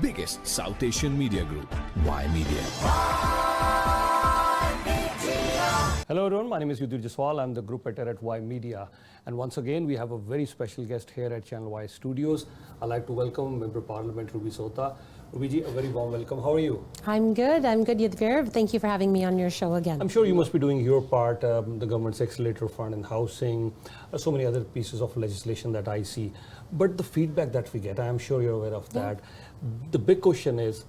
biggest South Asian media group, Ymedia. Hello everyone, my name is Yudhir Jaswal. I'm the group editor at Ymedia. And once again, we have a very special guest here at Channel Y Studios. I'd like to welcome Member of Parliament Ruby Sahota. Ruby, a very warm welcome. How are you? I'm good, Yudhir. Thank you for having me on your show again. I'm sure you must be doing your part, the government's accelerator fund and housing, so many other pieces of legislation that I see. But the feedback that we get, I'm sure you're aware of that. The big question is,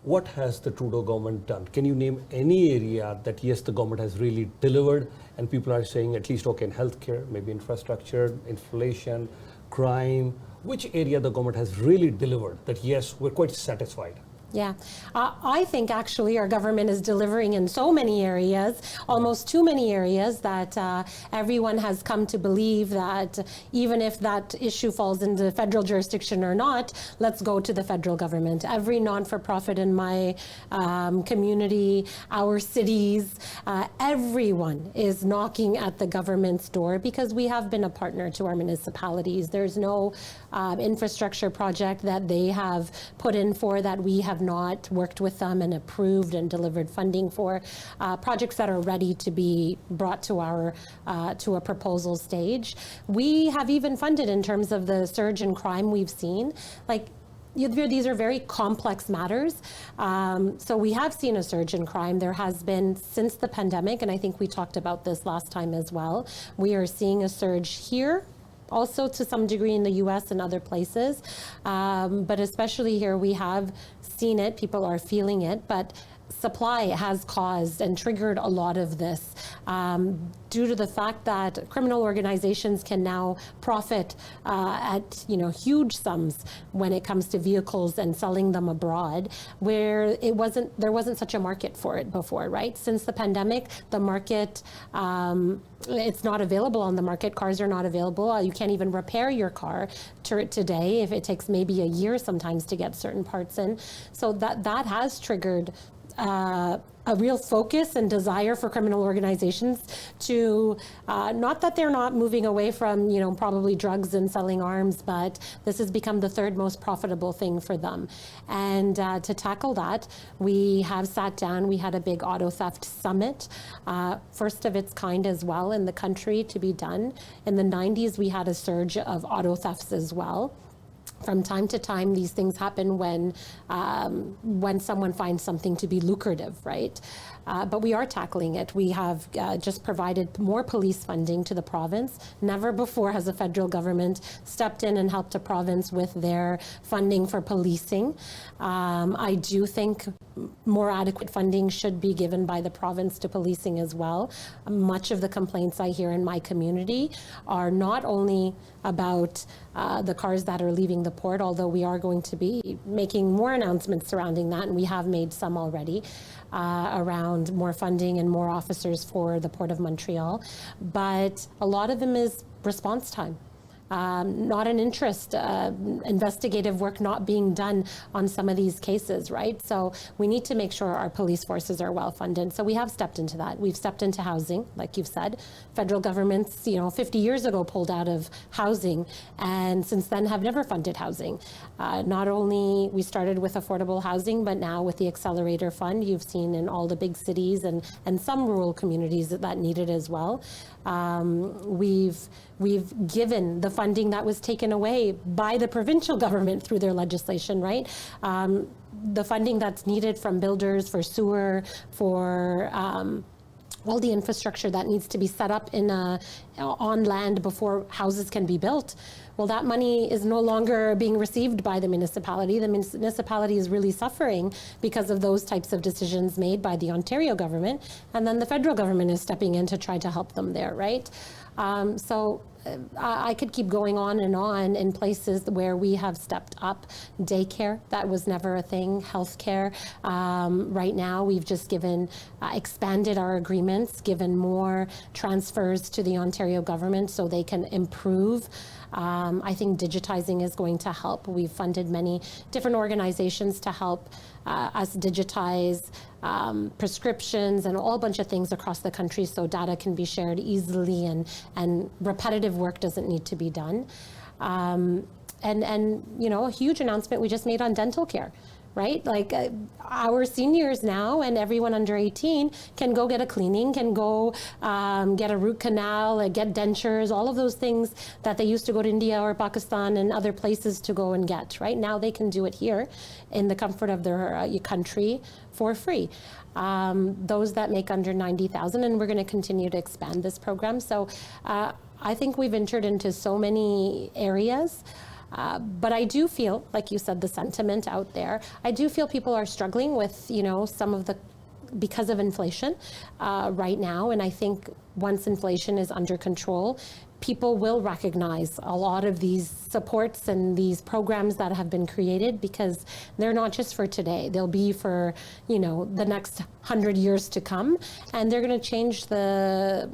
what has the Trudeau government done? Can you name any area that, yes, the government has really delivered and people are saying at least, okay, in healthcare, maybe infrastructure, inflation, crime, which area the government has really delivered that, yes, we're quite satisfied? Yeah, I think actually our government is delivering in so many areas, almost too many areas, that everyone has come to believe that even if that issue falls into federal jurisdiction or not, let's go to the federal government. Every non-for-profit in my community, our cities, everyone is knocking at the government's door because we have been a partner to our municipalities. There's no infrastructure project that they have put in for that we have not worked with them and approved and delivered funding for, projects that are ready to be brought to our to a proposal stage. We have even funded in terms of the surge in crime we've seen. Like, these are very complex matters. So we have seen a surge in crime. There has been since the pandemic, and I think we talked about this last time as well. We are seeing a surge here, also to some degree in the US and other places. But especially here, we have seen it, people are feeling it, but supply has caused and triggered a lot of this due to the fact that criminal organizations can now profit at huge sums when it comes to vehicles and selling them abroad, where there wasn't such a market for it before, right? Since the pandemic, the market, it's not available on the market. Cars are not available. You can't even repair your car today if it takes maybe a year sometimes to get certain parts in. So that has triggered a real focus and desire for criminal organizations to, not that they're not moving away from, probably drugs and selling arms, but this has become the third most profitable thing for them. And to tackle that, we have sat down, we had a big auto theft summit, first of its kind as well in the country to be done. In the 90s, we had a surge of auto thefts as well. From time to time, these things happen when someone finds something to be lucrative, right? But we are tackling it. We have just provided more police funding to the province. Never before has the federal government stepped in and helped a province with their funding for policing. I do think more adequate funding should be given by the province to policing as well. Much of the complaints I hear in my community are not only about the cars that are leaving the port, although we are going to be making more announcements surrounding that, and we have made some already, around more funding and more officers for the Port of Montreal. But a lot of them is response time. Not an interest, investigative work not being done on some of these cases, right? So we need to make sure our police forces are well funded. So we have stepped into that. We've stepped into housing, like you've said. Federal governments, 50 years ago pulled out of housing, and since then have never funded housing. Not only we started with affordable housing, but now with the accelerator fund, you've seen in all the big cities and some rural communities that need it as well. We've given the funding that was taken away by the provincial government through their legislation, right? The funding that's needed from builders for sewer, for all the infrastructure that needs to be set up on land before houses can be built. Well, that money is no longer being received by the municipality. The municipality is really suffering because of those types of decisions made by the Ontario government, and then the federal government is stepping in to try to help them there, right? So I could keep going on in places where we have stepped up. Daycare, that was never a thing. Healthcare, right now we've just expanded our agreements, given more transfers to the Ontario government so they can improve. I think digitizing is going to help. We've funded many different organizations to help us digitize prescriptions and a whole bunch of things across the country so data can be shared easily and repetitive work doesn't need to be done. And a huge announcement we just made on dental care. right? Like our seniors now and everyone under 18 can go get a cleaning, can go get a root canal, get dentures, all of those things that they used to go to India or Pakistan and other places to go and get, right? Now they can do it here in the comfort of their country for free. Those that make under 90,000, and we're going to continue to expand this program. So I think we've entered into so many areas. But I do feel, like you said, the sentiment out there, I do feel people are struggling with, some of the, because of inflation right now. And I think once inflation is under control, people will recognize a lot of these supports and these programs that have been created, because they're not just for today. They'll be for, the next 100 years to come. And they're going to change the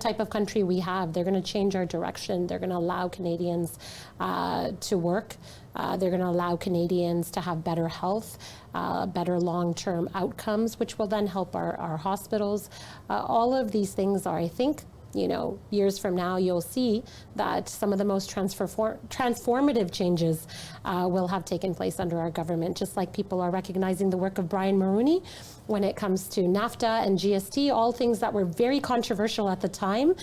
type of country we have. They're going to change our direction. They're going to allow Canadians to work. They're going to allow Canadians to have better health, better long-term outcomes, which will then help our hospitals. All of these things are, I think, years from now, you'll see that some of the most transformative changes will have taken place under our government, just like people are recognizing the work of Brian Mulroney when it comes to NAFTA and GST, all things that were very controversial at the time.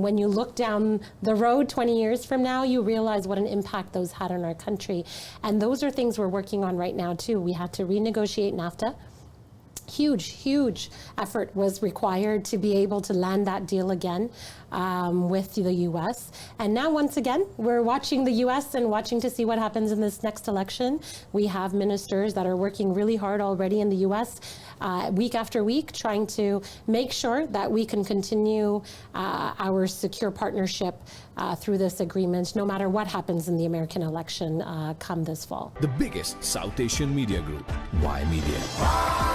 When you look down the road 20 years from now, you realize what an impact those had on our country. And those are things we're working on right now, too. We had to renegotiate NAFTA. Huge effort was required to be able to land that deal again with the U.S. And now, once again, we're watching the U.S. and watching to see what happens in this next election. We have ministers that are working really hard already in the U.S. Week after week, trying to make sure that we can continue our secure partnership through this agreement, no matter what happens in the American election come this fall. The biggest South Asian media group, Ymedia.